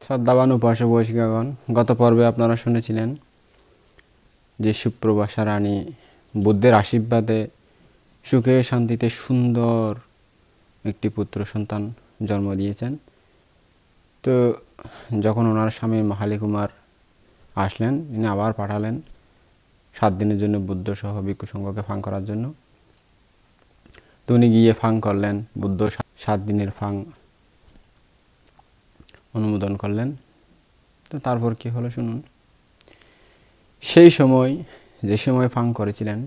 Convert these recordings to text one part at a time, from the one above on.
শ্রদ্ধাবান উপাসক বৈশিকাগণ, গত পর্বে আপনারা শুনেছিলেন যে সুপ্রভাষা রানী বুদ্ধের আশীর্বাদে সুখে শান্তিতে সুন্দর একটি পুত্র সন্তান জন্ম দিয়েছেন। তো যখন ওনার স্বামী মাহালি কুমার আসলেন, ইনি আবার পাঠালেন 7 দিনের জন্য বুদ্ধ সহ ভিক্ষু সংঘকে ফাং করার জন্য। তো উনি গিয়ে ফাং করলেন, বুদ্ধ 7 দিনের ফাং অনুমোদন করলেন। তো তারপর কি হলো শুনুন। সেই সময় যে সময় ফাং করেছিলেন,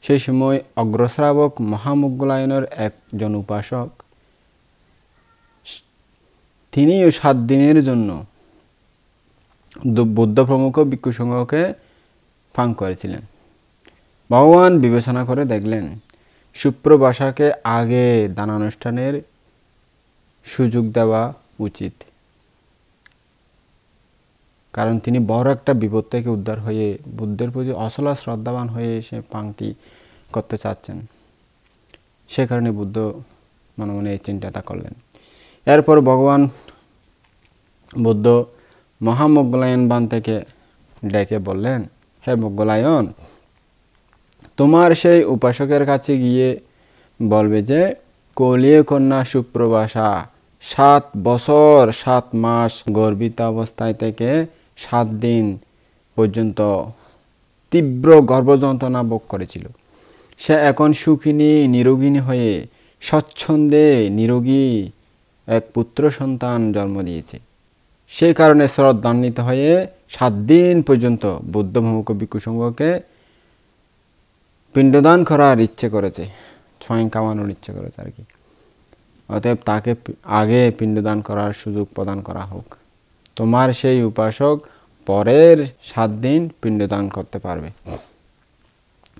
সেই সময় অগ্রশ্রাবক মহামোগ্গলায়নের একজন উপাসক, তিনিও 7 দিনের জন্য বুদ্ধ প্রমুখ ভিক্ষু সংঘকে ফাং করেছিলেন। ভগবান বিবেচনা করে দেখলেন সুপ্রভাষাকে আগে দানানুষ্ঠানের সুযোগ দেওয়া উচিত, কারণ তিনি বড় একটা বিপদ থেকে উদ্ধার হয়ে বুদ্ধের প্রতি অচলা শ্রদ্ধাবান হয়ে সে ফাংটি করতে চাচ্ছেন। সে কারণে বুদ্ধ মনে মনে এই চিন্তাটা করলেন। এরপর ভগবান বুদ্ধ মহামোগ্গলায়ন বান থেকে ডেকে বললেন, হে মোগ্গলায়ন, তোমার সেই উপাসকের কাছে গিয়ে বলবে যে কলিয় কন্যা সুপ্রভাষা 7 বছর 7 মাস গর্ভিত অবস্থায় থেকে 7 দিন পর্যন্ত তীব্র গর্ভযন্ত্রণা ভোগ করেছিল। সে এখন সুখিনী নিরোগিনী হয়ে স্বচ্ছন্দে নিরোগী এক পুত্র সন্তান জন্ম দিয়েছে। সেই কারণে শ্রদ্ধান্বিত হয়ে 7 দিন পর্যন্ত বুদ্ধমুখ ভিক্ষু সংঘকে পিণ্ডদান করার ইচ্ছে করেছে, স্বয়ং কামানোর ইচ্ছে করেছে আর কি। অতএব তাকে আগে পিণ্ডদান করার সুযোগ প্রদান করা হোক। তোমার সেই উপাসক পরের 7 দিন পিণ্ডদান করতে পারবে।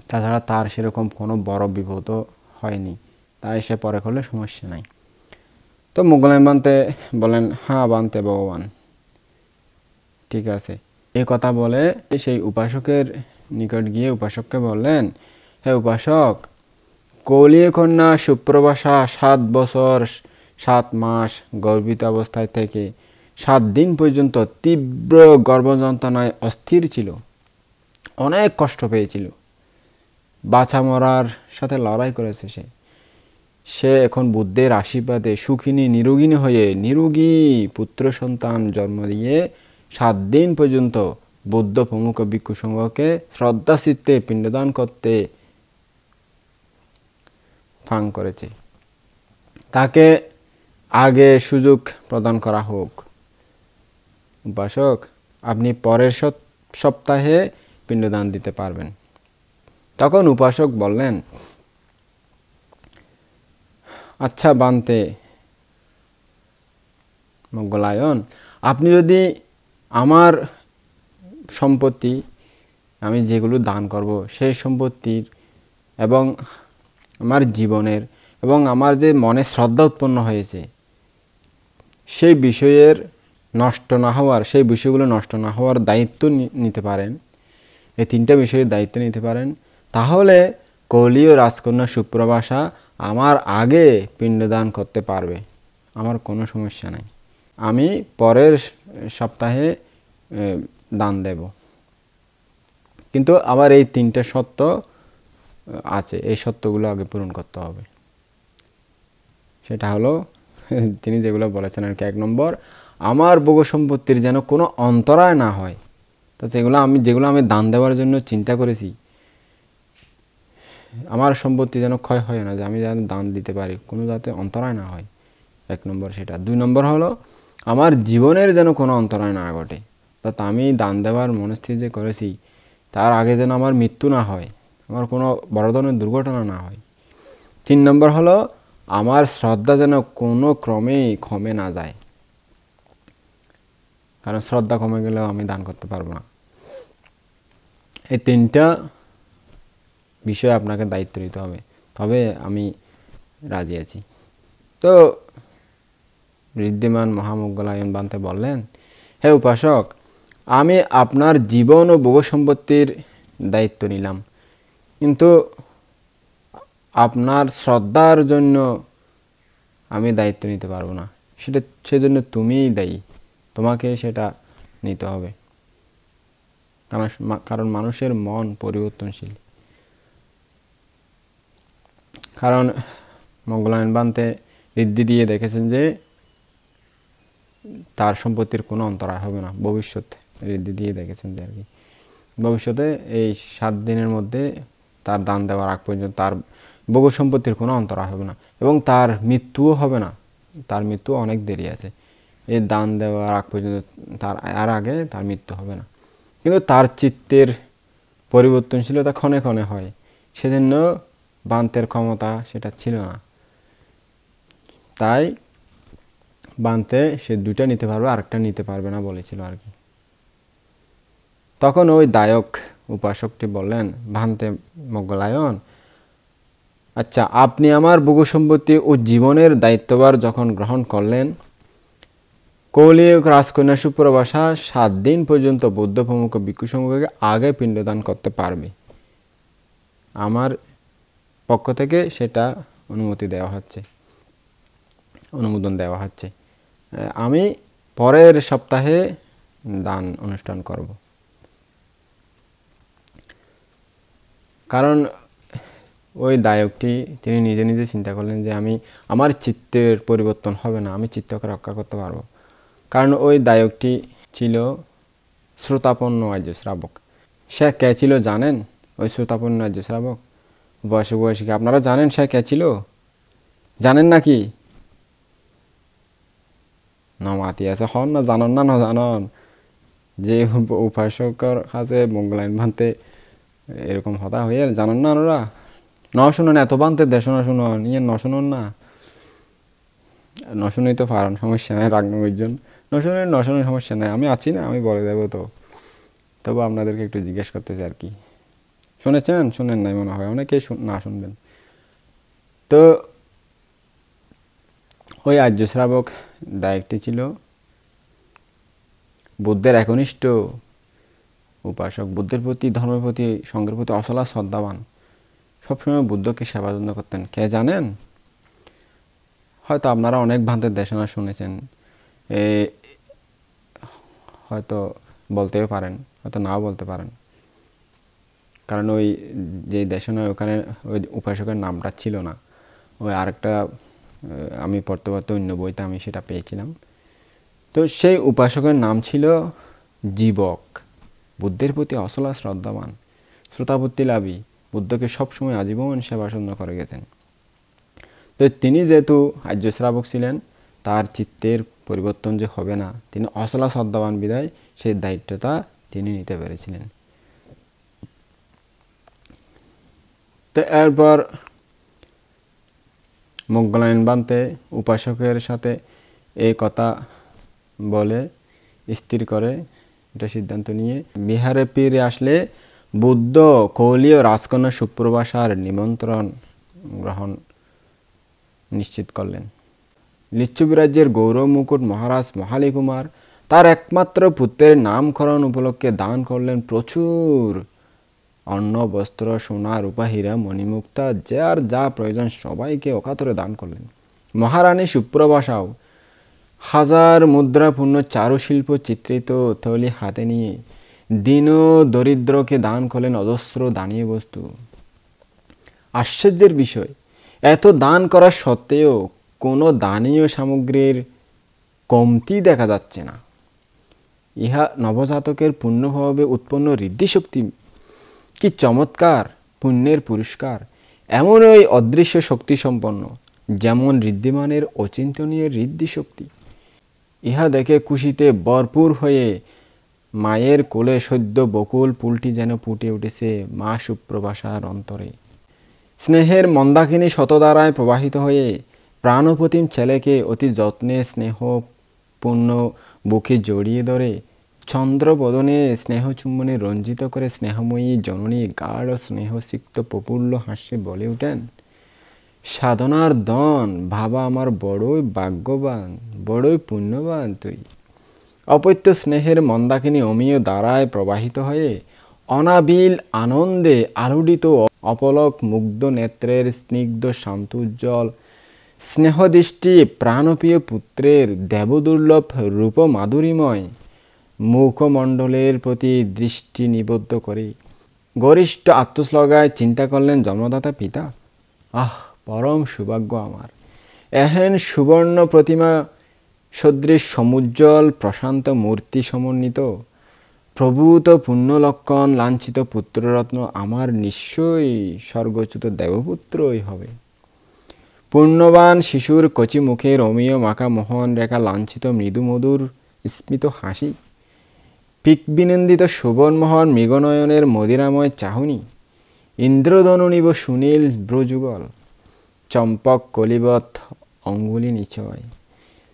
তাছাড়া তার সেরকম কোনো বড় বিপদ হয়নি, তাই সে পরে করলে সমস্যা নাই। তো মোগ্গলায়ন বানতে বলেন, হ্যাঁ বানতে ভগবান, ঠিক আছে। এই কথা বলে সেই উপাসকের নিকট গিয়ে উপাসককে বললেন, হে উপাসক, কলিয় কন্যা সুপ্রভাষা 7 বছর 7 মাস গর্ভিত অবস্থায় থেকে 7 দিন পর্যন্ত তীব্র গর্ভযন্ত্রণায় অস্থির ছিল, অনেক কষ্ট পেয়েছিল, বাছা মরার সাথে লড়াই করেছে। সে এখন বুদ্ধের আশীর্বাদে সুখিনী নিরোগিনী হয়ে নিরোগী পুত্র সন্তান জন্ম দিয়ে 7 দিন পর্যন্ত বুদ্ধ প্রমুখ ভিক্ষু সংঘকে শ্রদ্ধাচিত্তে পিণ্ডদান করতে ফাং করেছে। তাকে আগে সুযোগ প্রদান করা হোক। উপাসক, আপনি পরের সপ্তাহে পিণ্ডদান দিতে পারবেন। তখন উপাসক বললেন, আচ্ছা বানতে মোগ্গলায়ন, আপনি যদি আমার সম্পত্তি, আমি যেগুলো দান করব সেই সম্পত্তির এবং আমার জীবনের এবং আমার যে মনে শ্রদ্ধা উৎপন্ন হয়েছে সেই বিষয়ের নষ্ট না হওয়ার, সেই বিষয়গুলো নষ্ট না হওয়ার দায়িত্ব নিতে পারেন, এই 3টা বিষয়ের দায়িত্ব নিতে পারেন, তাহলে কলিয় রাজকন্যা সুপ্রভাষা আমার আগে পিণ্ডদান করতে পারবে, আমার কোনো সমস্যা নাই। আমি পরের সপ্তাহে দান দেব। কিন্তু আবার এই 3টা শর্ত আছে, এই শর্তগুলো আগে পূরণ করতে হবে। সেটা হলো তিনি যেগুলো বলেছেন আর কি। 1 নম্বর, আমার ভোগ সম্পত্তির যেন কোনো অন্তরায় না হয়। তো যেগুলো আমি দান দেওয়ার জন্য চিন্তা করেছি, আমার সম্পত্তি যেন ক্ষয় হয় না, যে আমি যেন দান দিতে পারি, কোনো যাতে অন্তরায় না হয়। 1 নম্বর সেটা। 2 নম্বর হলো আমার জীবনের যেন কোনো অন্তরায় না ঘটে, অর্থাৎ আমি দান দেওয়ার মনস্থির যে করেছি তার আগে যেন আমার মৃত্যু না হয়, আমার কোনো বড় ধরনের দুর্ঘটনা না হয়। 3 নম্বর হলো আমার শ্রদ্ধা যেন কোনো ক্রমেই কমে না যায়, কারণ শ্রদ্ধা কমে গেলেও আমি দান করতে পারবো না। এই 3টা বিষয়ে আপনাকে দায়িত্ব নিতে হবে, তবে আমি রাজি আছি। তো ঋদ্ধিমান মহামোগ্গলায়ন বানতে বললেন, হে উপাসক, আমি আপনার জীবন ও ভোগ সম্পত্তির দায়িত্ব নিলাম, কিন্তু আপনার শ্রদ্ধার জন্য আমি দায়িত্ব নিতে পারবো না, সেজন্য তুমিই দায়ী। তোমাকে সেটা নিতে হবে, কারণ মানুষের মন পরিবর্তনশীল। কারণ মঙ্গলায়ন বান্তে ঋদ্ধি দিয়ে দেখেছেন যে তার সম্পত্তির কোনো অন্তরায় হবে না, ভবিষ্যতে ঋদ্ধি দিয়ে দেখেছেন যে আর কি ভবিষ্যতে এই 7 দিনের মধ্যে তার দান দেওয়ার আগ পর্যন্ত তার ভোগ সম্পত্তির কোনো অন্তরায় হবে না, এবং তার মৃত্যুও হবে না। তার মৃত্যু অনেক দেরি আছে, এই দান দেওয়ার আগ পর্যন্ত তার আগে তার মৃত্যু হবে না। কিন্তু তার চিত্তের পরিবর্তনশীলতা ক্ষণে ক্ষণে হয়, সেজন্য বান্তের ক্ষমতা সেটা ছিল না। তাই বান্তে সে 2টা নিতে পারবে, আরেকটা নিতে পারবে না বলেছিল আর কি। তখন ওই দায়ক উপাসকটি বললেন, ভান্তে মোগলায়ন, আচ্ছা, আপনি আমার ভোগ সম্পত্তি ও জীবনের দায়িত্বভার যখন গ্রহণ করলেন, কৌলিক রাজকন্যা সুপ্রভাষা 7 দিন পর্যন্ত বৌদ্ধ প্রমুখ ভিক্ষু সমূহকে আগে পিণ্ডদান করতে পারবে। আমার পক্ষ থেকে সেটা অনুমোদন দেওয়া হচ্ছে। আমি পরের সপ্তাহে দান অনুষ্ঠান করব। কারণ ওই দায়কটি তিনি নিজে নিজে চিন্তা করলেন যে আমার চিত্তের পরিবর্তন হবে না, আমি চিত্তকে রক্ষা করতে পারবো। কারণ ওই দায়কটি ছিল শ্রোতাপন্ন আর্য শ্রাবক। সে কে ছিল জানেন? ওই শ্রোতাপন্ন আর্য শ্রাবক বয়সী আপনারা জানেন সে কে ছিল? জানেন নাকি? মাতি আছে হন না, জানন না, না জানন যে উপাসকের কাছে মঙ্গলায়ন ভান্তে এরকম হতা হয়ে জানন না ওরা? শুনুন, এত বান্তে দেশ শুনুন, ইয়ে শুনুন না, শুনেই তো পারেন, সমস্যা নাই, রাগ নজন শুনে সমস্যা নাই, আমি আছি না, আমি বলে দেবো। তবু আপনাদেরকে একটু জিজ্ঞেস করতে চাই আর কি, শুনেছেন? শুনেন নাই মনে হয়, অনেকেই না শুনবেন। তো ওই আর্য শ্রাবক দায়কটি ছিল বুদ্ধের একনিষ্ঠ উপাসক, বুদ্ধের প্রতি, ধর্মের প্রতি, সঙ্গের প্রতি অচলা শ্রদ্ধাবান, সবসময় বুদ্ধকে সেবা যত্ন করতেন। কে জানেন? হয়তো আপনারা অনেক ভান্তের দেশনা শুনেছেন, হয়তো বলতেও পারেন, হয়তো নাও বলতে পারেন। কারণ ওই যে দেশনায় ওখানে ওই উপাসকের নামটা ছিল না, ওই আরেকটা আমি পড়তে অন্য বইতে আমি সেটা পেয়েছিলাম। তো সেই উপাসকের নাম ছিল জীবক, বুদ্ধের প্রতি অচলা শ্রদ্ধাবান, শ্রোতাপত্তি লাভী, বুদ্ধকে সবসময় আজীবন সেবা যত্ন করে গেছেন। তো তিনি যেহেতু আর্য শ্রাবক ছিলেন, তার চিত্তের পরিবর্তন যে হবে না, তিনি অচলা শ্রদ্ধাবান বিধায় সেই দায়িত্বটা তিনি নিতে পেরেছিলেন। তো এরপর মোগলায়ন বান্তে উপাসকের সাথে এই কথা বলে স্থির করে, এটা সিদ্ধান্ত নিয়ে বিহারে ফিরে আসলে বুদ্ধ কৌলীয় রাজকন্যা সুপ্রভাষার নিমন্ত্রণ গ্রহণ নিশ্চিত করলেন। লিচ্ছবি রাজ্যের গৌরব মুকুট মহারাজ মহালী কুমার তার একমাত্র পুত্রের নামকরণ উপলক্ষে দান করলেন প্রচুর অন্ন, বস্ত্র, সোনা, রূপা, হীরা, মণিমুক্তা, যার যা প্রয়োজন সবাইকে অকাতরে দান করলেন। মহারানী সুপ্রভাষাও 1000 মুদ্রাপূর্ণ চারুশিল্প চিত্রিত থলি হাতে নিয়ে দীন দরিদ্রকে দান করলেন অজস্র দানীয় বস্তু। আশ্চর্যের বিষয়, এত দান করা সত্ত্বেও কোনো দানীয় সামগ্রীর কমতি দেখা যাচ্ছে না। ইহা নবজাতকের পুণ্যভাবে উৎপন্ন ঋদ্ধিশক্তি, কি চমৎকার পুণ্যের পুরস্কার! এমন ওই অদৃশ্য শক্তি সম্পন্ন, যেমন ঋদ্ধিমানের অচিন্তনীয় ঋদ্ধিশক্তি। ইহা দেখে খুশিতে ভরপুর হয়ে মায়ের কোলে সদ্য বকুল ফুলটি যেন ফুটে উঠেছে মা সুপ্রভাষার অন্তরে। স্নেহের মন্দাকিনী শতধারায় প্রবাহিত হয়ে প্রাণপ্রতিম ছেলেকে অতি যত্নে স্নেহপূর্ণ বুকে জড়িয়ে ধরে চন্দ্রবদনে স্নেহচুম্বনে রঞ্জিত করে স্নেহময়ী জননী গাঢ় স্নেহসিক্ত প্রফুল্ল হাস্যে বলে উঠেন, সাধনার ধন বাবা, আমার বড়ই ভাগ্যবান, বড়ই পুণ্যবান তুই। অপৈত্য স্নেহের মন্দাকিনী অমীয় ধারায় প্রবাহিত হয়ে অনাবিল আনন্দে আলোড়িত অপলক মুগ্ধ নেত্রের স্নিগ্ধ শান্তোজ্জ্বল স্নেহদৃষ্টি প্রাণপ্রিয় পুত্রের দেবদুর্লভ রূপ মাধুরীময় মুখমণ্ডলের প্রতি দৃষ্টি নিবদ্ধ করে গরিষ্ঠ আত্মশ্লগায় চিন্তা করলেন জন্মদাতা পিতা, আহ, পরম সৌভাগ্য আমার। এহেন সুবর্ণ প্রতিমা সদৃশ সমুজ্জ্বল প্রশান্ত মূর্তি সমন্বিত প্রভূত পুণ্যলক্ষণ লাঞ্ছিত পুত্ররত্ন আমার নিশ্চয়ই স্বর্গচ্যুত দেবপুত্রই হবে। পুণ্যবান শিশুর কচি মুখে রমীয় মাখা মোহন রেখা লাঞ্ছিত মৃদু মধুর স্মিত হাসি, পিকবিনন্দিত সুবর্ণমোহন মৃগনয়নের মদিরাময় চাহনি, ইন্দ্রধনুনিব সুনীল ব্রযুগল, চম্পক কলিবৎ অঙ্গুলি নিচয়,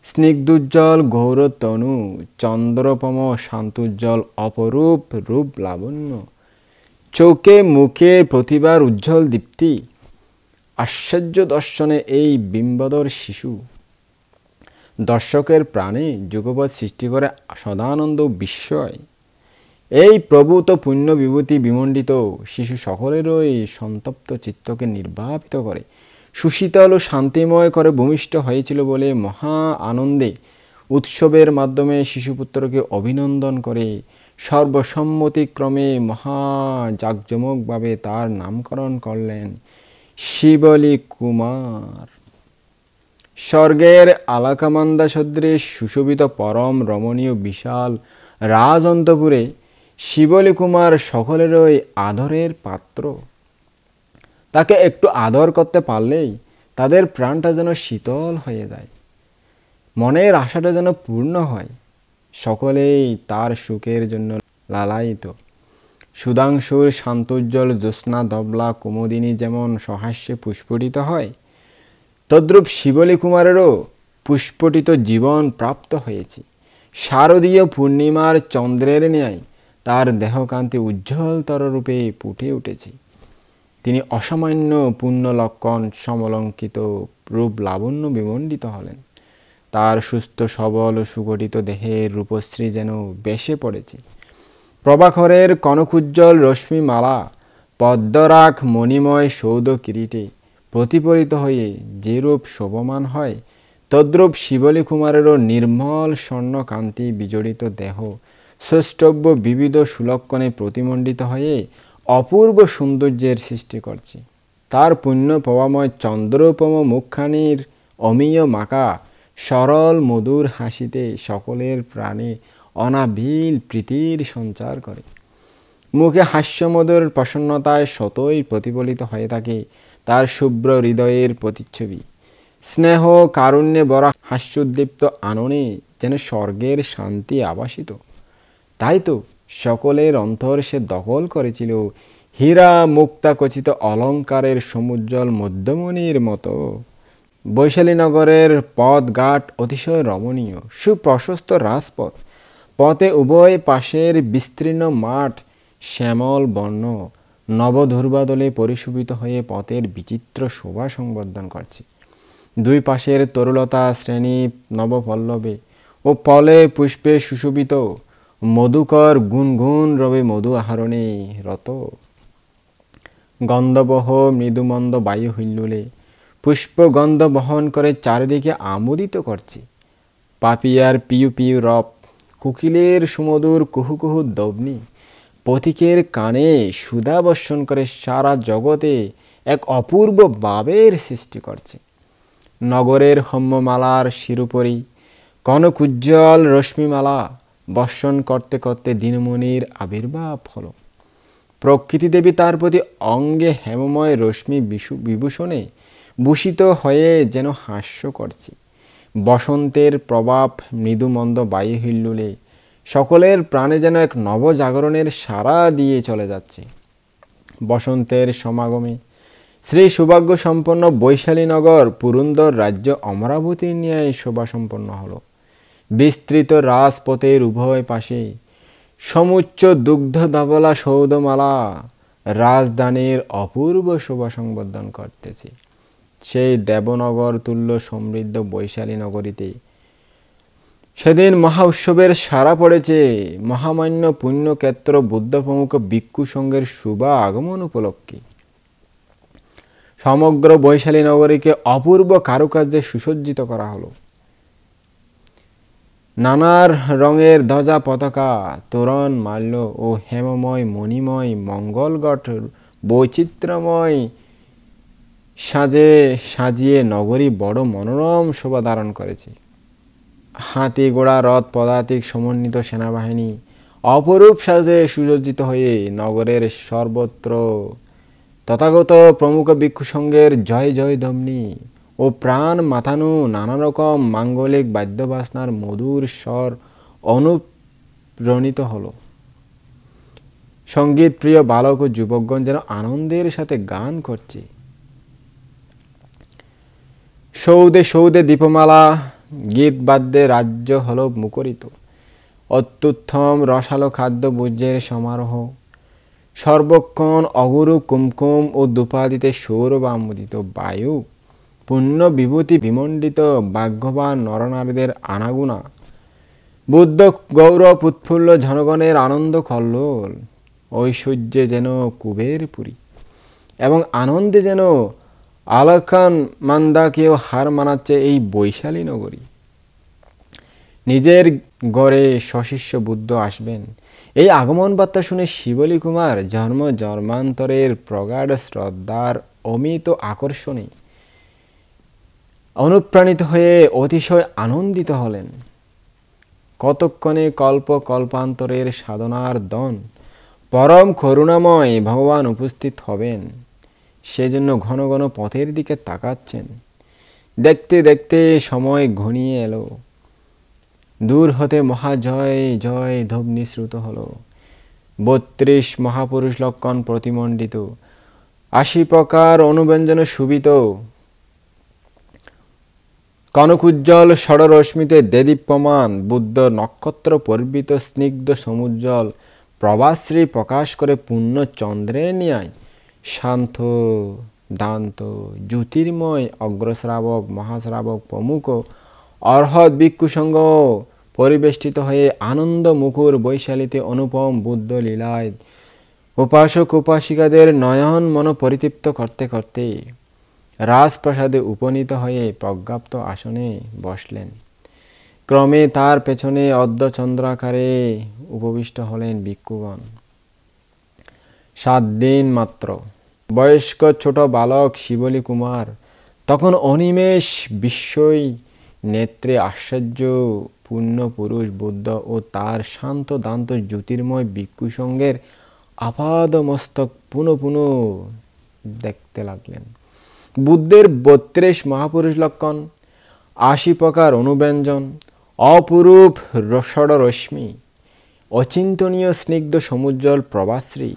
স্নিগ্ধোজ্জ্বল গৌরতনু, চন্দ্রপম শান্তোজ্জ্বল অপরূপ রূপ লাবণ্য, চোখে মুখে প্রতিভার উজ্জ্বল দীপ্তি, আশ্চর্য দর্শনে এই বিম্বদর শিশু দর্শকের প্রাণে যুগপৎ সৃষ্টি করে সদানন্দ বিস্ময়। এই প্রভূত পুণ্য বিভূতি বিমণ্ডিত শিশু সকলেরই সন্তপ্ত চিত্তকে নির্বাপিত করে সুশীতল ও শান্তিময় করে ভূমিষ্ঠ হয়েছিল বলে মহা আনন্দে উৎসবের মাধ্যমে শিশুপুত্রকে অভিনন্দন করে সর্বসম্মতিক্রমে মহা জাঁকজমকভাবে তার নামকরণ করলেন শিবলী কুমার। স্বর্গের আলাকামান্দা সদৃশ সুশোভিত পরম রমণীয় বিশাল রাজ অন্তপুরে শিবলী কুমার সকলেরই আদরের পাত্র। তাকে একটু আদর করতে পারলেই তাদের প্রাণটা যেন শীতল হয়ে যায়, মনের আশাটা যেন পূর্ণ হয়। সকলেই তার সুখের জন্য লালায়িত। সুধাংশুর শান্তোজ্জ্বল জ্যোৎস্না ধবলা কুমুদিনী যেমন সহাস্যে পুষ্পটিত হয়, তদ্রূপ শিবলী কুমারেরও পুষ্পটিত জীবন প্রাপ্ত হয়েছে। শারদীয় পূর্ণিমার চন্দ্রের ন্যায় তার দেহকান্তি উজ্জ্বলতর রূপে ফুটে উঠেছে। তিনি অসামান্য পুণ্যলক্ষণ সমলঙ্কিত রূপ লাবণ্য বিমণ্ডিত হলেন। তার সুস্থ সবল সুগঠিত দেহের রূপশ্রী যেন বেশে পড়েছে। প্রভাকরের কনকোজ্জ্বল রশ্মিমালা পদ্মরাখ মণিময় সৌধ কিরীটে প্রতিফলিত হয়ে যেরূপ শোভমান হয়, তদ্রূপ শিবলী কুমারেরও নির্মল স্বর্ণকান্তি বিজড়িত দেহ সৌষ্ঠব্য বিবিধ সুলক্ষণে প্রতিমণ্ডিত হয়ে অপূর্ব সৌন্দর্যের সৃষ্টি করছে। তার পুণ্য প্রভাময় চন্দ্রোপম মুখখানির অমীয় মাকা সরল মধুর হাসিতে সকলের প্রাণে অনাবিল প্রীতির সঞ্চার করে। মুখে হাস্যমধুর প্রসন্নতায় সতই প্রতিফলিত হয়ে থাকে তার শুভ্র হৃদয়ের প্রতিচ্ছবি। স্নেহ কারুণ্যে ভরা হাস্যোদ্দীপ্ত আননে যেন স্বর্গের শান্তি আবাসিত। তাই তো সকলের অন্তর সে দখল করেছিল হীরা মুক্তা খচিত অলঙ্কারের সমুজ্জ্বল মধ্যমণির মতো। বৈশালীনগরের পথঘাট অতিশয় রমণীয়, সুপ্রশস্ত রাজপথ। পথে উভয় পাশের বিস্তীর্ণ মাঠ শ্যামল বর্ণ নবধূর্বাদলে পরিশোভিত হয়ে পথের বিচিত্র শোভা সংবর্ধন করছে। দুই পাশের তরুলতা শ্রেণী নবপল্লবে ও ফলে পুষ্পে সুশোভিত। মধুকর গুনগুন রবে মধু আহরণে রত। গন্ধবহ মৃদুমন্দ বায়ু হিল্লোলে পুষ্পগন্ধ বহন করে চারিদিকে আমোদিত করছে। পাপিয়ার পিউ পিউ রব, কোকিলের সুমধুর কুহু কুহু দবনি পথিকের কানে সুধা বর্ষণ করে সারা জগতে এক অপূর্ব ভাবের সৃষ্টি করছে। নগরের হম্যমালার শিরোপরি কনকোজ্জ্বল রশ্মিমালা বর্ষণ করতে করতে দিনমণির আবির্ভাব হলো। প্রকৃতি দেবী তার প্রতি অঙ্গে হেমময় রশ্মি বিভূষণে ভূষিত হয়ে যেন হাস্য করছে। বসন্তের প্রভাব মৃদুমন্দ বায়ু হিল্লোলে সকলের প্রাণে যেন এক নবজাগরণের সাড়া দিয়ে চলে যাচ্ছে। বসন্তের সমাগমে শ্রী সৌভাগ্য সম্পন্ন বৈশালীনগর পুরন্দর রাজ্য অমরাবতীর ন্যায় শোভাসম্পন্ন হল। বিস্তৃত রাজপথের উভয় পাশে সমুচ্চ দুগ্ধ ধবলা সৌধমালা রাজধানীর অপূর্ব শোভা সংবর্ধন করতেছে। সেই দেবনগর তুল্য সমৃদ্ধ বৈশালী নগরীতে সেদিন মহা উৎসবের সারা পড়েছে। মহামান্য পুণ্যক্ষেত্র বুদ্ধ প্রমুখ ভিক্ষু সংঘের শুভ আগমন উপলক্ষে সমগ্র বৈশালী নগরীকে অপূর্ব কারুকার্যে সুসজ্জিত করা হলো। নানার রঙের ধ্বজা পতাকা, তোরণ মাল্য ও হেমময় মণিময় মঙ্গলগট বৈচিত্র্যময় সাজে সাজিয়ে নগরী বড় মনোরম শোভা ধারণ করেছে। হাতি ঘোড়া রথ পদাতিক সমন্বিত সেনাবাহিনী অপরূপ সাজে সুসজ্জিত হয়ে নগরের সর্বত্র তথাগত প্রমুখ ভিক্ষু সংঘের জয় জয় ধ্বনি ও প্রাণ মাতানো নানা রকম মাঙ্গলিক বাদ্যবাজনার মধুর স্বর অনুপ্রাণিত হলো। সঙ্গীত প্রিয় বালক ও যুবকগণ যেন আনন্দের সাথে গান করছে। সৌদে সৌদে দীপমালা গীত বাদ্যে রাজ্য হল মুখরিত। অত্যুত্তম রসালো খাদ্য ভোজ্যের সমারোহ, সর্বক্ষণ অগুরু কুমকুম ও দুপাদিতে সৌরভ আমোদিত বায়ু, পুণ্য বিভূতি বিমণ্ডিত ভাগ্যবান নরনারীদের আনাগুনা, বুদ্ধ গৌরব উৎফুল্ল জনগণের আনন্দ কল্লোল, ঐশ্বর্যে যেন কুবেরপুরী এবং আনন্দে যেন আলাখান মান্দাকেও হার মানাচ্ছে এই বৈশালী নগরী। নিজের গড়ে সশিষ্য বুদ্ধ আসবেন, এই আগমন বার্তা শুনে শিবলী কুমার জন্ম জন্মান্তরের প্রগাঢ় শ্রদ্ধার অমিত আকর্ষণে অনুপ্রাণিত হয়ে অতিশয় আনন্দিত হলেন। কতক্ষণে কল্প কল্পান্তরের সাধনার দন পরম করুণাময় ভগবান উপস্থিত হবেন, সেজন্য ঘন ঘন পথের দিকে তাকাচ্ছেন। দেখতে দেখতে সময় ঘনিয়ে এলো। দূর হতে মহাজয় জয় ধ্বনি শ্রুত হলো। ৩২ মহাপুরুষ লক্ষণ প্রতিমণ্ডিত, ৮০ প্রকার অনুব্যঞ্জন শোভিত, কনকুজ্জ্বল ষড়রশ্মিতে দেদীপ্যমান বুদ্ধ নক্ষত্র পর্বিত স্নিগ্ধ সমুজ্জ্বল প্রভাশ্রী প্রকাশ করে পূর্ণ চন্দ্রের ন্যায় শান্ত দান্ত জ্যোতির্ময় অগ্রশ্রাবক মহাশ্রাবক প্রমুখ অর্হৎ ভিক্ষুসঙ্গ পরিবেষ্টিত হয়ে আনন্দ মুখর বৈশালীতে অনুপম বুদ্ধ লীলায় উপাসক উপাসিকাদের নয়ন মন পরিতৃপ্ত করতে করতে রাজপ্রাসাদে উপনীত হয়ে প্রজ্ঞাপ্ত আসনে বসলেন। ক্রমে তার পেছনে অর্ধচন্দ্রাকারে উপবিষ্ট হলেন ভিক্ষুগণ। ৭ দিন মাত্র বয়স্ক ছোট বালক শিবলী কুমার তখন অনিমেষ বিস্ময় নেত্রে আশ্চর্য পূর্ণ পুরুষ বুদ্ধ ও তার শান্ত দান্ত জ্যোতির্ময় ভিক্ষুসঙ্গের আপাদ মস্তক পুনঃ পুনঃ দেখতে লাগলেন। বুদ্ধের ৩২ মহাপুরুষ লক্ষণ, ৮০ প্রকার অনুব্যঞ্জন, অপরূপ ষড়রশ্মি, অচিন্তনীয় স্নিগ্ধ সমুজ্জ্বল প্রভাশ্রী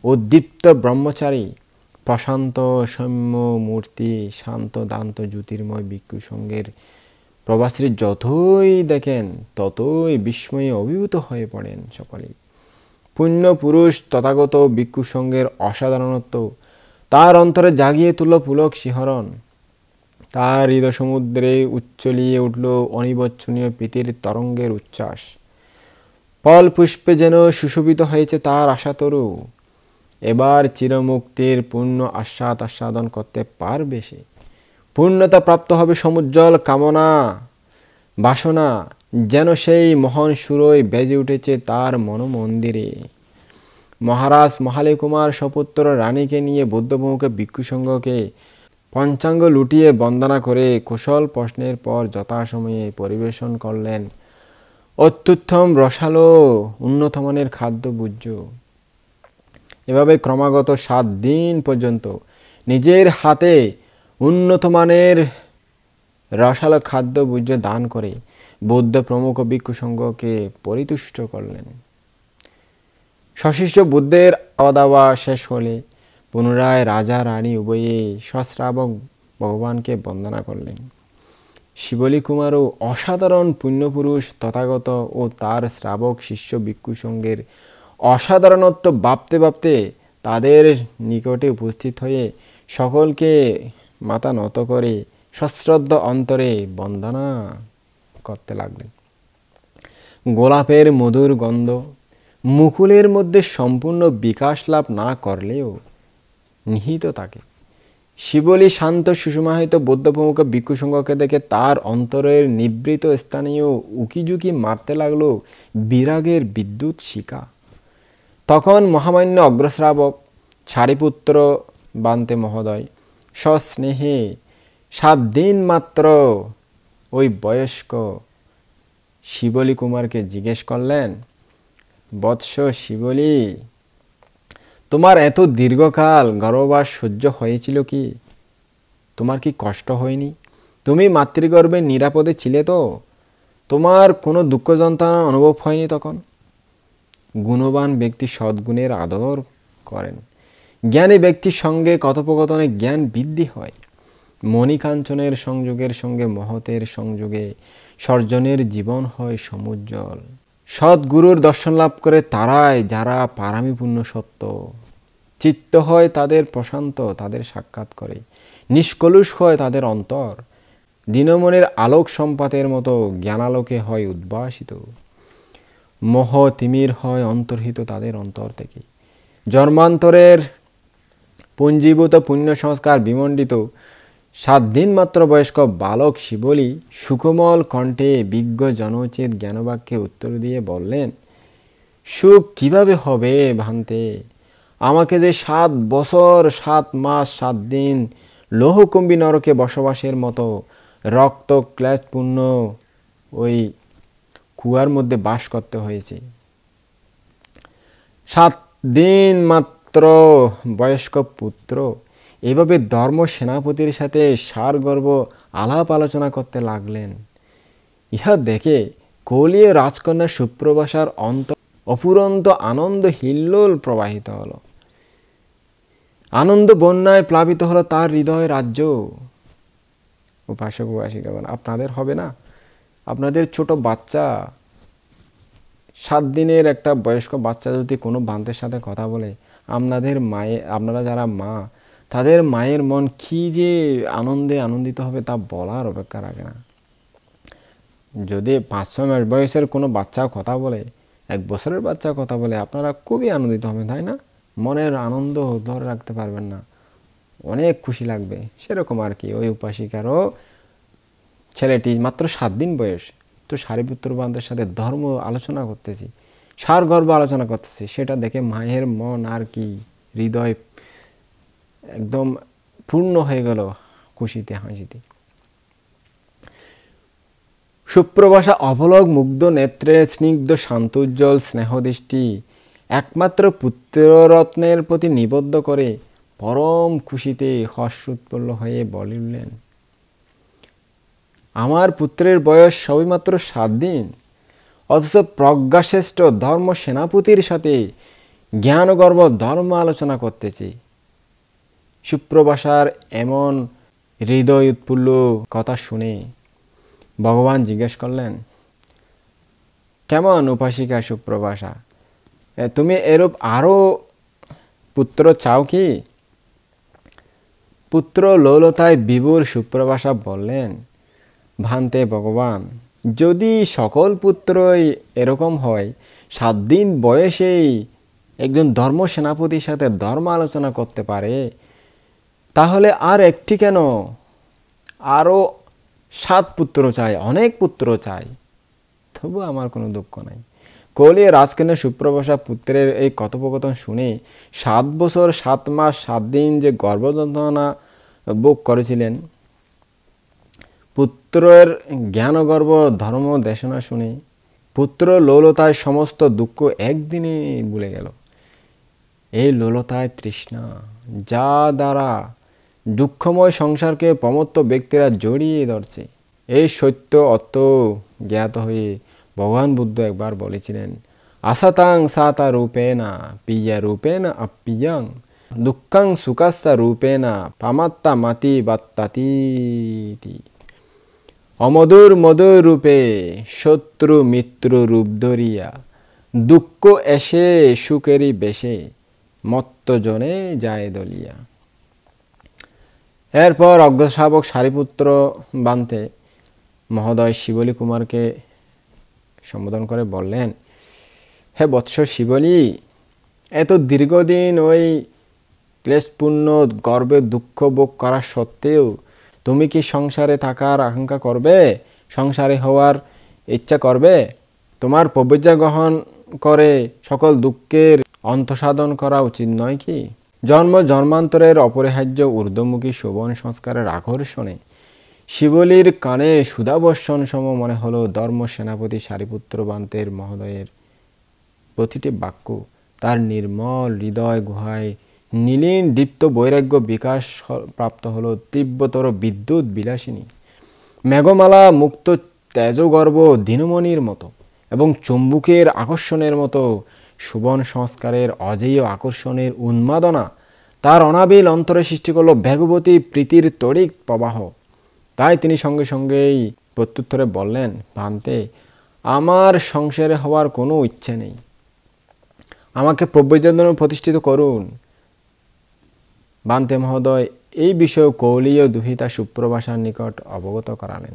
ও দীপ্ত ব্রহ্মচারী, প্রশান্ত সৌম্য মূর্তি, শান্ত দান্ত জ্যোতির্ময় ভিক্ষুসঙ্গের প্রভাশ্রী যতই দেখেন ততই বিস্ময়ে অভিভূত হয়ে পড়েন সকলেই। পুণ্য পুরুষ তথাগত ভিক্ষুসঙ্গের অসাধারণত্ব তার অন্তরে জাগিয়ে তুলল পুলক শিহরণ। তার হৃদয় সমুদ্রে উচ্ছলিয়ে উঠল অনিবচ্ছনীয় প্রীতির তরঙ্গের উচ্ছ্বাস। ফল পুষ্পে যেন সুশোভিত হয়েছে তার আশাতরু। এবার চিরমুক্তির পূর্ণ আস্বাদন করতে পারবে সে। পূর্ণতা প্রাপ্ত হবে সমুজ্জ্বল কামনা বাসনা, যেন সেই মহান সুরই বেজে উঠেছে তার মনোমন্দিরে। মহারাজ মহালী কুমার সপুত্র রানীকে নিয়ে বুদ্ধপ্রমুখ ভিক্ষুসঙ্গকে পঞ্চাঙ্গ লুটিয়ে বন্দনা করে কুশল প্রশ্নের পর যথাসময়ে পরিবেশন করলেন অত্যুত্তম রসালো উন্নতমানের খাদ্য ভোজ্য। এভাবে ক্রমাগত ৭ দিন পর্যন্ত নিজের হাতে উন্নতমানের রসালো খাদ্য ভোজ্য দান করে বৌদ্ধ প্রমুখ ভিক্ষুসঙ্গকে পরিতুষ্ট করলেন। সশিষ্য বুদ্ধের খাওয়া দাওয়া শেষ হলে পুনরায় রাজা রানী উভয়ে সশ্রাবক ভগবানকে বন্দনা করলেন। শিবলী কুমারও অসাধারণ পুণ্যপুরুষ তথাগত ও তার শ্রাবক শিষ্য ভিক্ষুসঙ্গের অসাধারণত্ব ভাবতে ভাবতে তাদের নিকটে উপস্থিত হয়ে সকলকে মাথা নত করে সশ্রদ্ধ অন্তরে বন্দনা করতে লাগলেন। গোলাপের মধুর গন্ধ মুকুলের মধ্যে সম্পূর্ণ বিকাশ লাভ না করলেও নিহিত থাকে, শিবলী শান্ত সুষমাহিত বৌদ্ধপ্রমুখ ভিক্ষুসংঘকে দেখে তার অন্তরের নিবৃত স্থানীয় উকিঝুঁকি মারতে লাগলো বিরাগের বিদ্যুৎ শিখা। তখন মহামান্য অগ্রশ্রাবক সারিপুত্র বান্তে মহোদয় সস্নেহে 7 দিন মাত্র ওই বয়স্ক শিবলী কুমারকে জিজ্ঞেস করলেন, বৎস শিবলী, তোমার এত দীর্ঘকাল গর্ভবাস সহ্য হয়েছিল কি? তোমার কি কষ্ট হয়নি? তুমি মাতৃগর্ভে নিরাপদে ছিলে তো? তোমার কোনো দুঃখ যন্ত্রণা অনুভব হয়নি তখন? গুণবান ব্যক্তি সদ্গুণের আদর করেন। জ্ঞানী ব্যক্তির সঙ্গে কথোপকথনে জ্ঞান বৃদ্ধি হয়। মণিকাঞ্চনের সংযোগের সঙ্গে মহতের সংযোগে সর্জনের জীবন হয় সমুজ্জ্বল। সদ্গুরুর দর্শন লাভ করে তারাই যারা পারামিপূর্ণ সত্য। চিত্ত হয় তাদের প্রশান্ত, তাদের সাক্ষাৎ করে। নিষ্কলুষ হয় তাদের অন্তর। দিনমনের আলোক সম্পাতের মতো জ্ঞানালোকে হয় উদ্ভাসিত। মোহ তিমির হয় অন্তর্হিত তাদের অন্তর থেকে। জন্মান্তরের পুঞ্জীভূত পুণ্য সংস্কার বিমণ্ডিত 7 দিন মাত্র বয়স্ক বালক শিবলী সুকোমল কণ্ঠে বিজ্ঞ জনোচিত জ্ঞানবাক্যে উত্তর দিয়ে বললেন, সুখ কিভাবে হবে ভান্তে? আমাকে যে 7 বছর 7 মাস 7 দিন লৌহকুম্ভী নরকে বসবাসের মতো রক্ত ক্লেশপূর্ণ ওই কুয়ার মধ্যে বাস করতে হয়েছে। 7 দিন মাত্র বয়স্ক পুত্র এভাবে ধর্ম সেনাপতির সাথে সারগর্ভ আলাপ আলোচনা করতে লাগলেন। ইহা দেখে কলিয়ে রাজকন্যা সুপ্রভাষার অন্তর অফুরন্ত আনন্দ হিল্লোল প্রবাহিত হলো। আনন্দ বন্যায় প্লাবিত হলো তার হৃদয় রাজ্য। উপাসক উপাসিকাগণ, আপনাদের হবে না? আপনাদের ছোট বাচ্চা, 7 দিনের একটা বয়স্ক বাচ্চা যদি কোনো বান্তের সাথে কথা বলে, আপনারা যারা মা, তাদের মায়ের মন কি যে আনন্দে আনন্দিত হবে তা বলার অপেক্ষা রাখে না। যদি 5-6 মাস বয়সের কোনো বাচ্চা কথা বলে, 1 বছরের বাচ্চা কথা বলে, আপনারা খুবই আনন্দিত হবেন, তাই না? মনের আনন্দ ধরে রাখতে পারবেন না, অনেক খুশি লাগবে। সেরকম আর কি, ওই উপাসিকারও ছেলেটি মাত্র 7 দিন বয়স, তো সারিপুত্র বান্তের সাথে ধর্ম আলোচনা করতেছি, সারগর্ভ আলোচনা করতেছি, সেটা দেখে মায়ের মন আর কি, হৃদয় একদম পূর্ণ হয়ে গেল খুশিতে হাসিতে। সুপ্রভাষা অবলক মুগ্ধ নেত্রের স্নিগ্ধ শান্তোজ্জ্বল স্নেহদৃষ্টি একমাত্র পুত্ররত্নের প্রতি নিবদ্ধ করে পরম খুশিতে হর্ষোৎপন্ন হয়ে বলিলেন, আমার পুত্রের বয়স সবেমাত্র 7 দিন, অথচ প্রজ্ঞাশ্রেষ্ঠ ধর্ম সেনাপতির সাথে জ্ঞানগর্ভ ধর্ম আলোচনা করতেছি। সুপ্রভাষার এমন হৃদয় উৎফুল্ল কথা শুনে ভগবান জিজ্ঞেস করলেন, কেমন উপাসিকা সুপ্রভাষা, তুমি এরূপ আরও পুত্র চাও কি? পুত্র লোলতায় বিভোর সুপ্রভাষা বললেন, ভান্তে ভগবান, যদি সকল পুত্রই এরকম হয়, 7 দিন বয়সেই একজন ধর্ম সেনাপতির সাথে ধর্ম আলোচনা করতে পারে, তাহলে আর একটি কেন, আরও 7 পুত্র চাই, অনেক পুত্র চাই, তবু আমার কোনো দুঃখ নাই। কলিয়ে রাজকন্যা সুপ্রভাষা পুত্রের এই কথোপকথন শুনে 7 বছর 7 মাস 7 দিন যে গর্ভযন্ত্রণা ভোগ করেছিলেন, পুত্রের জ্ঞানগর্ভ ধর্ম দেশনা শুনে পুত্র লোলতায় সমস্ত দুঃখ একদিনে ভুলে গেল। এই লোলতায় তৃষ্ণা, যা দ্বারা দুঃখময় সংসারকে প্রমত্ত ব্যক্তিরা জড়িয়ে ধরছে, এই সত্য অত জ্ঞাত হয়ে ভগবান বুদ্ধ একবার বলেছিলেন, আসাতাং সাতা রূপেনা পিয়া রূপেনা অপিয়াং দুঃখাং সুখাস্তা রূপেনা পামাত্তা মাতি বাত্তাতি। অমধুর মধুর রূপে শত্রু মিত্র রূপ ধরিয়া দুঃখ এসে সুখেরই বেশে মত্তজনে যায় দলিয়া। এরপর অগ্রশ্রাবক সারিপুত্র বান্তে মহোদয় শিবলী কুমারকে সম্বোধন করে বললেন, হে বৎস শিবলী, এত দীর্ঘদিন ওই ক্লেশপূর্ণ গর্বে দুঃখ ভোগ করা সত্ত্বেও তুমি কি সংসারে থাকার আকাঙ্ক্ষা করবে? সংসারে হওয়ার ইচ্ছা করবে? তোমার প্রবজ্ঞা গ্রহণ করে সকল দুঃখের অন্তঃসাধন করা উচিত নয় কি? জন্ম জন্মান্তরের অপরিহার্য ঊর্ধ্বমুখী শোভন সংস্কারের আকর্ষণে শিবলীর কানে সুধাবর্ষণ সম মনে হলো ধর্ম সেনাপতি সারিপুত্র বান্তের মহোদয়ের প্রতিটি বাক্য তার নির্মল হৃদয় গুহায় নীলীন দীপ্ত বৈরাগ্য বিকাশ প্রাপ্ত হলো তীব্রতর বিদ্যুৎ বিলাসিনী মেঘমালা মুক্ত তেজগর্ভ দিনমণির মতো এবং চুম্বুকের আকর্ষণের মতো সুবন সংস্কারের অজেয় আকর্ষণের উন্মাদনা তার অনাবিল অন্তরে সৃষ্টি করল ভগবতী প্রীতির তড়িৎ প্রবাহ। তাই তিনি সঙ্গে সঙ্গেই প্রত্যুত্তরে বললেন, ভান্তে, আমার সংসারে হওয়ার কোনো ইচ্ছে নেই, আমাকে প্রব্রজনে প্রতিষ্ঠিত করুন। ভান্তে মহোদয় এই বিষয়ে কৌলীয় দুহিতা সুপ্রভাষার নিকট অবগত করালেন।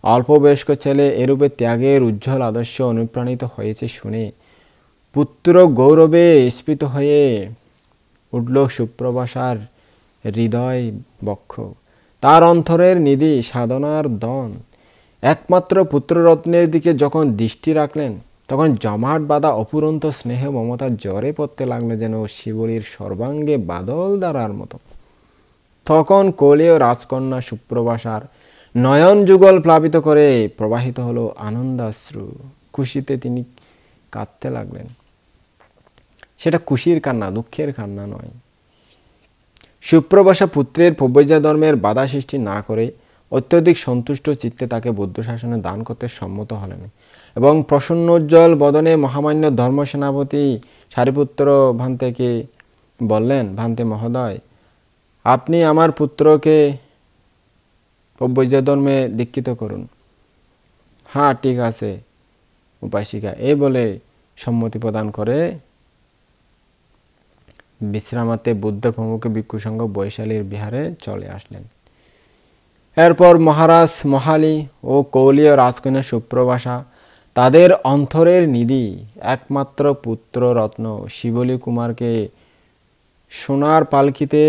অল্প বয়স্ক ছেলে এরূপে ত্যাগের উজ্জ্বল আদর্শ অনুপ্রাণিত হয়েছে শুনে পুত্র গৌরবে স্ফীত হয়ে উঠল সুপ্রভাষার হৃদয় বক্ষ। তার অন্তরের নিধি সাধনার দন একমাত্র পুত্ররত্নের দিকে যখন দৃষ্টি রাখলেন তখন জমাট বাঁধা অপুরন্ত স্নেহ মমতার জ্বরে পড়তে লাগলো যেন শিবলীর সর্বাঙ্গে বাদল দ্বারার মতো। তখন কৌলীয় রাজকন্যা সুপ্রভাষার নয়ন যুগল প্লাবিত করে প্রবাহিত হলো আনন্দাশ্রু। খুশিতে তিনি কাঁদতে লাগলেন। সেটা খুশির কান্না, দুঃখের কান্না নয়। সুপ্রভাষা পুত্রের প্রব্রজা ধর্মের বাধা সৃষ্টি না করে অত্যধিক সন্তুষ্ট চিত্তে তাকে বৌদ্ধ শাসনে দান করতে সম্মত হলেন এবং প্রসন্নোজ্জ্বল বদনে মহামান্য ধর্ম সেনাপতি সারিপুত্র ভান্তেকে বললেন, ভান্তে মহোদয়, আপনি আমার পুত্রকে প্রব্রজা ধর্মে দীক্ষিত করুন। হ্যাঁ, ঠিক আছে উপাসিকা, এই বলে সম্মতি প্রদান করে বিশ্রামাতে বুদ্ধ প্রমুখ ভিক্ষু সংঘ বৈশালীর বিহারে চলে আসলেন। এরপর মহারাজ মহালি ও কৌলীয় রাজকন্যা সুপ্রভাষা তাদের অন্তরের নিধি একমাত্র পুত্র রত্ন শিবলী কুমারকে সোনার পালকিতে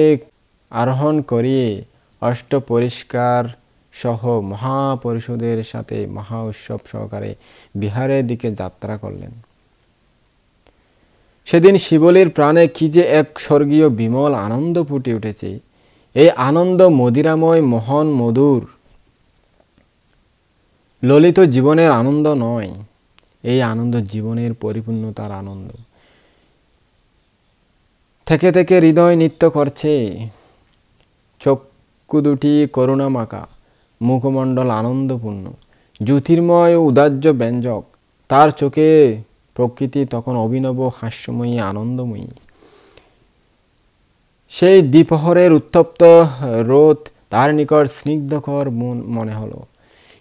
আরোহণ করিয়ে অষ্ট পরিষ্কার সহ মহাপরিষদের সাথে মহা উৎসব সহকারে বিহারের দিকে যাত্রা করলেন। সেদিন শিবলীর প্রাণে কি যে এক স্বর্গীয় বিমল আনন্দ ফুটে উঠেছে। এই আনন্দ মদিরাময় মোহন মধুর ললিত জীবনের আনন্দ নয়, এই আনন্দ জীবনের পরিপূর্ণতার আনন্দ। থেকে থেকে হৃদয় নৃত্য করছে, চক্ষু দুটি করুণামাখা, মুখমণ্ডল আনন্দপূর্ণ, জ্যোতির্ময় ও উদার্য ব্যঞ্জক। তার চোখে প্রকৃতি তখন অভিনব হাস্যময়ী আনন্দময়ী। সেই দ্বিপ্রহরের উত্তপ্ত রোদ তার নিকট স্নিগ্ধকর মনে হলো।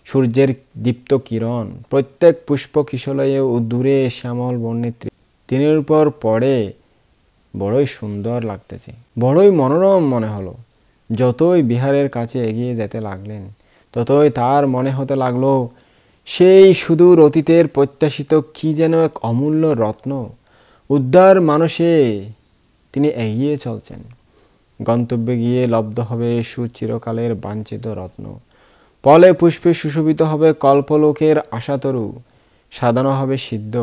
সূর্যের দীপ্ত কিরণ প্রত্যেক পুষ্প কিশলয়ে ও দূরে শ্যামল বর্ণের তৃণের উপর পড়ে বড়ই সুন্দর লাগতেছে, বড়ই মনোরম মনে হলো। যতই বিহারের কাছে এগিয়ে যেতে লাগলেন ততই তার মনে হতে লাগলো সেই সুদূর অতীতের প্রত্যাশিত কি যেন এক অমূল্য রত্ন উদ্ধার মানুষে তিনি এগিয়ে চলছেন। গন্তব্যে গিয়ে লব্ধ হবে সুচিরকালের বাঞ্ছিত রত্ন, ফলে পুষ্পে সুশোভিত হবে কল্পলোকের আশাতরু, সাধনা হবে সিদ্ধ,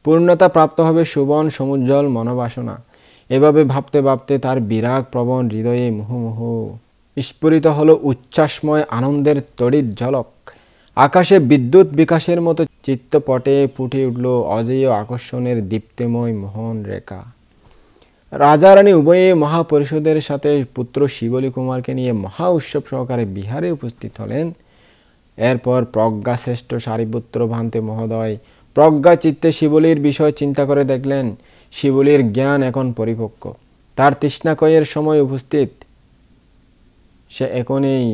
পূর্ণতা প্রাপ্ত হবে সুবন সমুজ্জ্বল মনোবাসনা। এভাবে ভাবতে ভাবতে তার বিরাগ প্রবণ হৃদয়ে মুহুর্মুহ স্ফুরিত হলো উচ্ছ্বাসময় আনন্দের তড়িৎ ঝলক। আকাশে বিদ্যুৎ বিকাশের মতো চিত্তপটে ফুটে উঠল অজেয় আকর্ষণের দীপ্তিময় মোহন রেখা। রাজা রানী উভয়ে মহাপরিষদের সাথে পুত্র শিবলী কুমারকে নিয়ে মহা উৎসব সহকারে বিহারে উপস্থিত হলেন। এরপর প্রজ্ঞাশ্রেষ্ঠ সারিপুত্র ভান্তে মহোদয় প্রজ্ঞা চিত্তে শিবলীর বিষয় চিন্তা করে দেখলেন শিবলীর জ্ঞান এখন পরিপক্ক, তার তৃষ্ণাক্ষয়ের সময় উপস্থিত, সে এখনই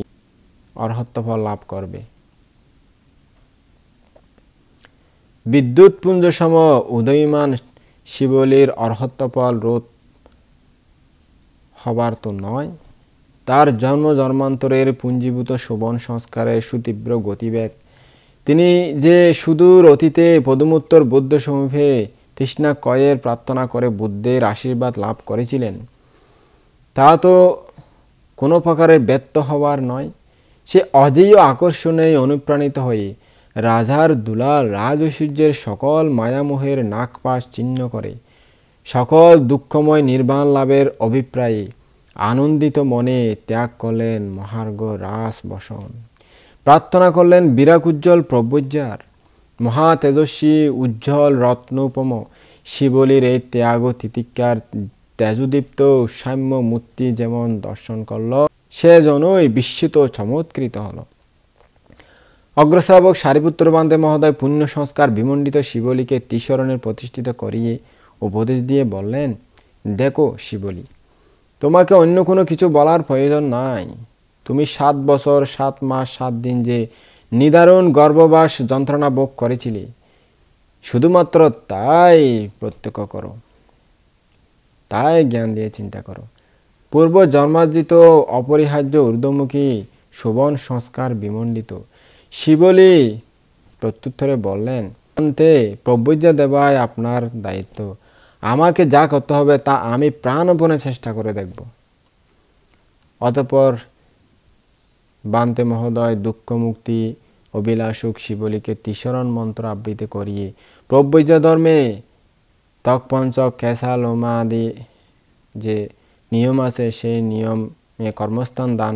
অরহত্তফল লাভ করবে। বিদ্যুৎপুঞ্জ সম উদয়মান শিবলীর অরহত্তফল রোধ হবার তো নয়, তার জন্ম জন্মান্তরের পুঞ্জীভূত শোভন সংস্কারের সুতীব্র গতিবেগ। তিনি যে সুদূর অতীতে পদমুত্তর বুদ্ধ সমীপে তৃষ্ণা কয়ের প্রার্থনা করে বুদ্ধের আশীর্বাদ লাভ করেছিলেন, তা তো কোনো প্রকারের ব্যর্থ হওয়ার নয়। সে অজেয় আকর্ষণে অনুপ্রাণিত হয়ে রাজার দুলাল রাজঐশ্বর্যের সকল মায়ামোহের নাকপাশ ছিন্ন করে সকল দুঃখময় নির্বাণ লাভের অভিপ্রায়ে আনন্দিত মনে ত্যাগ করলেন মহার্ঘ রাস বসন। প্রার্থনা করলেন বিরাগুজ্জ্বল প্রব্রজ্জার। মহা তেজস্বী উজ্জ্বল রত্নোপম শিবলির এই ত্যাগ তিতিক্ষার তেজদীপ্ত সাম্য মূর্তি যেমন দর্শন করল, সে জন্যই বিস্মিত চমৎকৃত হল। অগ্রশ্রাবক সারিপুত্র বান্দে মহোদয় পুণ্য সংস্কার বিমণ্ডিত শিবলিকে ত্রিশরণে প্রতিষ্ঠিত করিয়ে উপদেশ দিয়ে বললেন, দেখো শিবলি, তোমাকে অন্য কোনো কিছু বলার প্রয়োজন নাই। তুমি 7 বছর 7 মাস 7 দিন যে নিদারুণ গর্ভবাস যন্ত্রণা ভোগ করেছিলে, শুধুমাত্র তাই প্রত্যক্ষ করো, তাই জ্ঞান দিয়ে চিন্তা করো। পূর্ব জন্মার্জিত অপরিহার্য ঊর্ধ্বমুখী শোভন সংস্কার বিমণ্ডিত শিবলি প্রত্যুত্তরে বললেন, অন্তে প্রব্রজ্জা দেবায় আপনার দায়িত্ব। আমাকে যা করতে হবে তা আমি প্রাণপণে চেষ্টা করে দেখব। অতঃপর বান্তে মহোদয় দুঃখমুক্তি অভিলাষক শিবলিকে ত্রিশরণ মন্ত্র আবৃত্তি করিয়ে প্রব্রজ্জা ধর্মে তকপঞ্চক কেশা লোমা আদি যে নিয়ম আছে সেই নিয়মে কর্মস্থান দান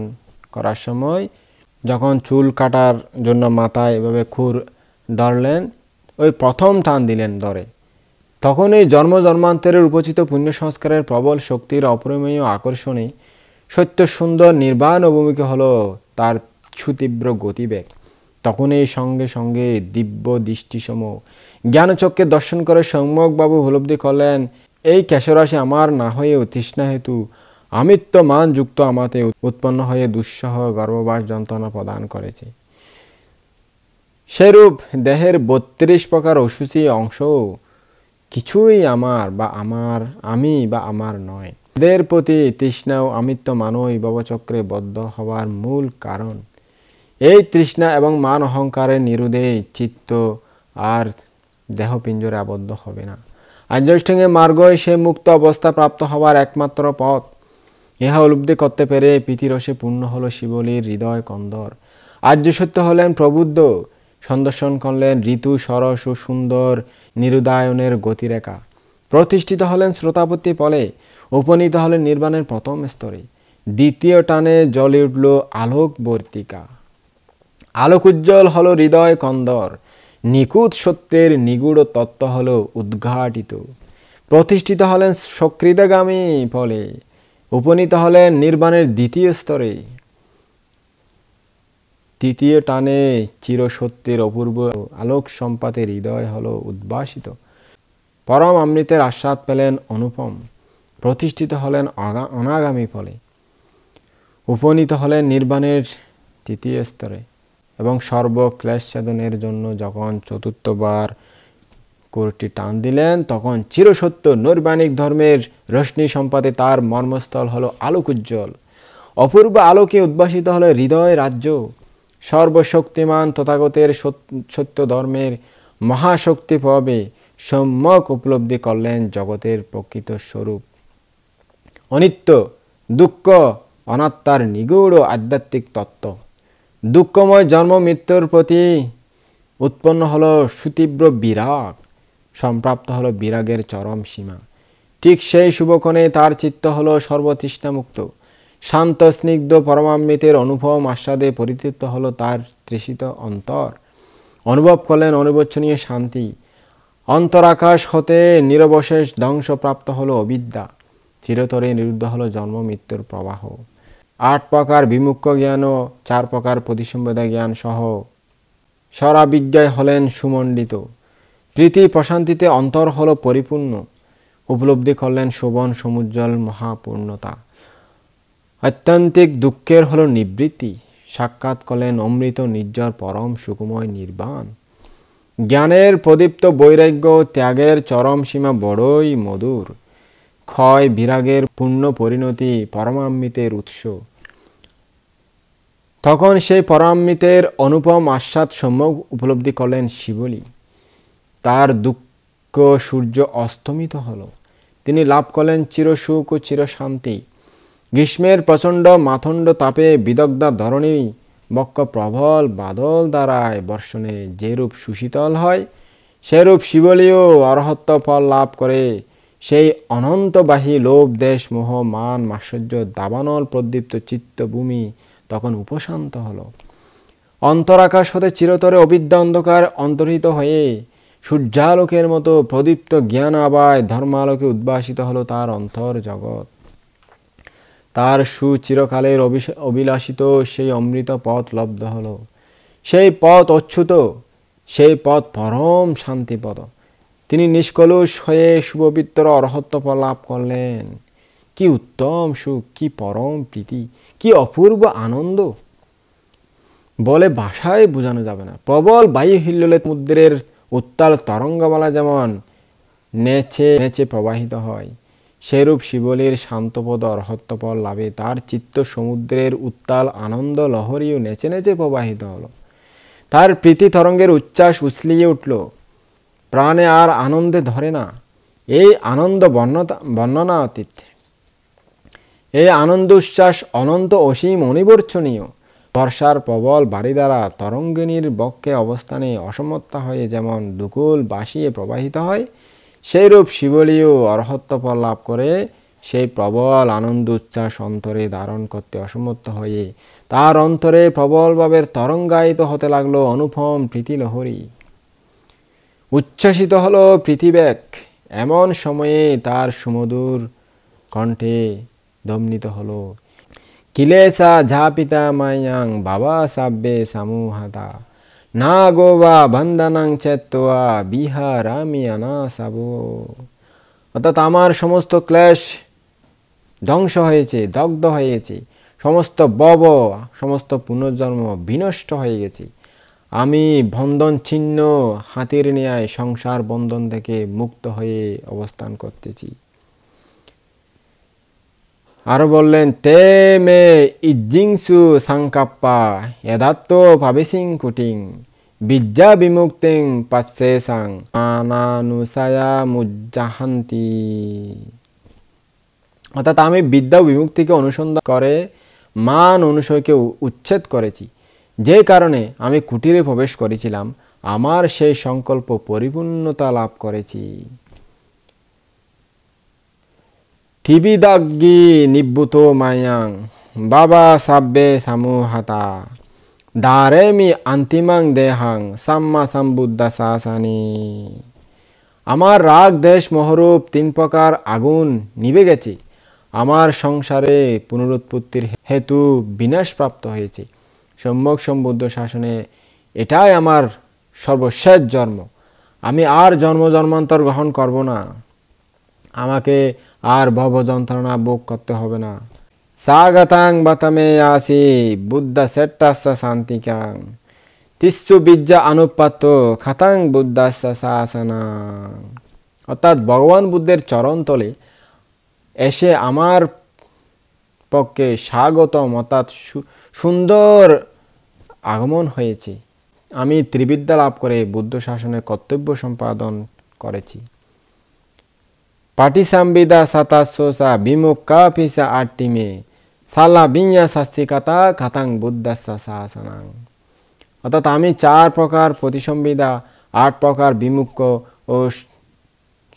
করার সময় যখন চুল কাটার জন্য মাথায় এভাবে খুর ধরলেন, ওই প্রথম টান দিলেন ধরে, তখন এই জন্ম জন্মান্তরের উপচিত পুণ্য সংস্কারের প্রবল শক্তির অপরিমেয় আকর্ষণে সত্য সুন্দর নির্বাণ অভিমুখী হলো তার সুতীব্র গতিবেগ। তখন এই সঙ্গে সঙ্গে দিব্য দৃষ্টিসম জ্ঞানচক্ষে দর্শন করে সম্যকবাবু উপলব্ধি করলেন, এই কেশরাশি আমার না হয়েও তৃষ্ণা হেতু আমিত্ব মান যুক্ত আমাতে উৎপন্ন হয়ে দুঃসহ গর্ভবাস যন্ত্রণা প্রদান করেছে। সেরূপ দেহের 32 প্রকার অসুচি অংশ কিছুই আমার বা আমার নয়। এদের প্রতি তৃষ্ণা ও আমিত্ব মানই ভবচক্রে বদ্ধ হওয়ার মূল কারণ। এই তৃষ্ণা এবং মান অহংকারের নিরোধে চিত্ত আর দেহপিঞ্জরে আবদ্ধ হবে না। আর্যাষ্টাঙ্গিক মার্গই সে মুক্ত অবস্থা প্রাপ্ত হওয়ার একমাত্র পথ। ইহা উপলব্ধি করতে পেরে প্রীতিরসে পূর্ণ হল শিবলির হৃদয় কন্দর। আর্য সত্য হলেন প্রবুদ্ধ, সন্দর্শন করলেন ঋতু সরস ও সুন্দর নিরুদায়নের গতিরেখা। প্রতিষ্ঠিত হলেন শ্রোতাপত্তি পলে, উপনীত হলেন নির্বাণের প্রথম স্তরে। দ্বিতীয় টানে জ্বলে উঠল আলোকবর্তিকা। আলোক উজ্জ্বল হল হৃদয় কন্দর। নিখুঁত সত্যের নিগূঢ় তত্ত্ব হল উদ্ঘাটিত। প্রতিষ্ঠিত হলেন সকৃতগামী ফলে, উপনীত হলেন নির্বাণের দ্বিতীয় স্তরে। তৃতীয় টানে চিরসত্যের অপূর্ব আলোক সম্পাতের হৃদয় হল উদ্ভাসিত। পরম অমৃতের আস্বাদ পেলেন অনুপম। প্রতিষ্ঠিত হলেন অনাগামী ফলে, উপনীত হলেন নির্বাণের তৃতীয় স্তরে। এবং সর্বক্লেশ ছেদনের জন্য যখন চতুর্থবার কোরটি টান দিলেন, তখন চিরসত্য নৈর্বাণিক ধর্মের রশ্মি সম্পাদে তার মর্মস্থল হল আলোক উজ্জ্বল। অপূর্ব আলোকে উদ্ভাসিত হল হৃদয় রাজ্য। সর্বশক্তিমান তথাগতের সত্য ধর্মের মহাশক্তি পাবে সম্যক উপলব্ধি করলেন জগতের প্রকৃত স্বরূপ। অনিত্য, দুঃখ, অনাত্মার নিগূঢ় আধ্যাত্মিক তত্ত্ব। দুঃখময় জন্ম মৃত্যুর প্রতি উৎপন্ন হল সুতীব্র বিরাগ, সম্প্রাপ্ত হল বিরাগের চরম সীমা। ঠিক সেই শুভক্ষণে তার চিত্ত হল সর্বতৃষ্ণামুক্ত। শান্ত স্নিগ্ধ পরমামৃতের অনুপম আস্বাদে পরিতৃপ্ত হল তার তৃষিত অন্তর। অনুভব করলেন অনির্বচনীয় শান্তি। অন্তরাকাশ হতে নিরবশেষ ধ্বংসপ্রাপ্ত হল অবিদ্যা। চিরতরে নিরুদ্ধ হল জন্ম মৃত্যুর প্রবাহ। 8 প্রকার বিমুখ্য জ্ঞান ও 4 প্রকার প্রতিসম্বেদা জ্ঞান সহ স্বরাবিজ্ঞায় হলেন সুমণ্ডিত। প্রীতি প্রশান্তিতে অন্তর হল পরিপূর্ণ। উপলব্ধি করলেন শোভন সমুজ্জ্বল মহাপূর্ণতা। আত্যন্তিক দুঃখের হল নিবৃত্তি। সাক্ষাৎ করলেন অমৃত নির্ঝর পরম সুখময় নির্বাণ। জ্ঞানের প্রদীপ্ত বৈরাগ্য ত্যাগের চরম সীমা বড়ই মধুর। ক্ষয় বিরাগের পূর্ণ পরিণতি পরমামৃতের উৎস। তখন সেই পরমামৃতের অনুপম আস্বাদ সম্যক উপলব্ধি করলেন শিবলি। তার দুঃখ সূর্য অস্তমিত হল। তিনি লাভ করলেন চিরসুখ ও চিরশান্তি। গ্রীষ্মের প্রচণ্ড মাথণ্ড তাপে বিদগ্ধা ধরণী বক্ষ প্রবল বাদল দ্বারায় বর্ষণে যেরূপ সুশীতল হয়, সেরূপ শিবলীয় অরহত্ব ফল লাভ করে সেই অনন্তবাহী লোভ দেশ মোহ মান মাৎসর্য দাবানল প্রদীপ্ত চিত্তভূমি তখন উপশান্ত হল। অন্তরাকাশ হতে চিরতরে অবিদ্যা অন্ধকার অন্তর্হিত হয়ে সূর্যালোকের মতো প্রদীপ্ত জ্ঞান আবায় ধর্মালোকে উদ্ভাসিত হলো তার অন্তর জগৎ। তার সুচিরকালের অভিলাষিত সেই অমৃত পথ লব্ধ হলো। সেই পথ অচ্যুত, সেই পথ পরম শান্তিপদ। তিনি নিষ্কলুষ হয়ে শুভবিত্তর অরহত্ব লাভ করলেন। কি উত্তম সুখ, কি পরম প্রীতি, কি অপূর্ব আনন্দ, বলে ভাষায় বোঝানো যাবে না। প্রবল বায়ু হিল্লোলে সমুদ্রের উত্তাল তরঙ্গমালা যেমন নেচে নেচে প্রবাহিত হয়, সেরূপ শিবলীর শান্তপদ অরহত্তপদ লাভে তার চিত্ত সমুদ্রের উত্তাল আনন্দ লহরীও নেচে নেচে প্রবাহিত হলো। তার প্রীতি তরঙ্গের উচ্ছ্বাস উছলিয়ে উঠল, প্রাণে আর আনন্দে ধরে না। এই আনন্দ বর্ণনাতীত, এই আনন্দ উচ্ছ্বাস অনন্ত অসীম অনিবর্চনীয়। বর্ষার প্রবল বাড়ি দ্বারা তরঙ্গিনীর বক্ষে অবস্থানে অসমর্থা হয়ে যেমন দুকুল বাসিয়ে প্রবাহিত হয়, সেইরূপ শিবলীয় অরহত্তফল লাভ করে সেই প্রবল আনন্দ উচ্ছ্বাস অন্তরে ধারণ করতে অসমর্থ হয়ে তার অন্তরে প্রবলভাবে তরঙ্গায়িত হতে লাগলো অনুপম প্রীতিলহরী। উচ্ছ্বাসিত হলো পৃথিবেক। এমন সময়ে তার সুমধুর কণ্ঠে দম্নিত হলো, কিলেসা ঝাপিতা মায়াং বাবা সাব্বে সামুহাতা না গোবা বন্দনাং চেত্তোয়া বিহারামি অনাসাবো। অর্থাৎ আমার সমস্ত ক্লেশ ধ্বংস হয়েছে, দগ্ধ হয়েছে, সমস্ত ভব সমস্ত পুনর্জন্ম বিনষ্ট হয়ে গেছে। আমি বন্ধন ছিন্ন হাতির ন্যায় সংসার বন্ধন থেকে মুক্ত হয়ে অবস্থান করতেছি। আরো বললেন, তে মে ইজ্জিংসু সংকাপ্পা যদাত্ত ভাবেসিং কুটিং বিদ্যা বিমুক্তিং পাচ্ছেসাং আনানুসায়া মুজ্জাহান্তি। অর্থাৎ আমি বিদ্যা বিমুক্তিকে অনুসন্ধান করে মান অনুসয়কে উচ্ছেদ করেছি। যে কারণে আমি কুটিরে প্রবেশ করেছিলাম, আমার সেই সংকল্প পরিপূর্ণতা লাভ করেছি। থিবিদাগ্গি নিব্বুত মায়াং বাবা সাব্বে সামুহাতা দারেমি আন্তিমাং দেহাং সাম্মা সম্বুদ্ধা শাসানি। আমার রাগ দেশ মহরূপ 3 প্রকার আগুন নিভে গেছে। আমার সংসারে পুনরুৎপত্তির হেতু বিনাশপ্রাপ্ত হয়েছে। সম্যক সম্বুদ্ধ শাসনে এটাই আমার সর্বশেষ জন্ম। আমি আর জন্ম জন্মান্তর গ্রহণ করব না। আমাকে আর ভব যন্ত্রণা ভোগ করতে হবে না। স্বাগতাং বাতামে আসি বুদ্ধ সেট্টাস্য শান্তিকাং তিস্সু বিদ্যা অনুপাত খাতাং বুদ্ধাস্য শাসনাং। অর্থাৎ ভগবান বুদ্ধের চরণতলে এসে আমার পক্ষে স্বাগতম, অর্থাৎ সুন্দর আগমন হয়েছে। আমি ত্রিবিদ্যা লাভ করে বুদ্ধ শাসনে কর্তব্য সম্পাদন করেছি। পাটিসাম্বিদা সাতাসোসা বিমুক্কা পিসা আট্টিমে সালা বিඤা শাস্তিকাতা খাতাং বুদ্ধাস্য শাসনাং। অর্থাৎ আমি 4 প্রকার প্রতিসম্বিদা, 8 প্রকার বিমুক্ষ ও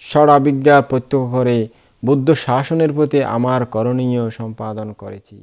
ষড়াবিজ্ঞা প্রত্যক্ষ করে বুদ্ধ শাসনের প্রতি আমার করণীয় সম্পাদন করেছি।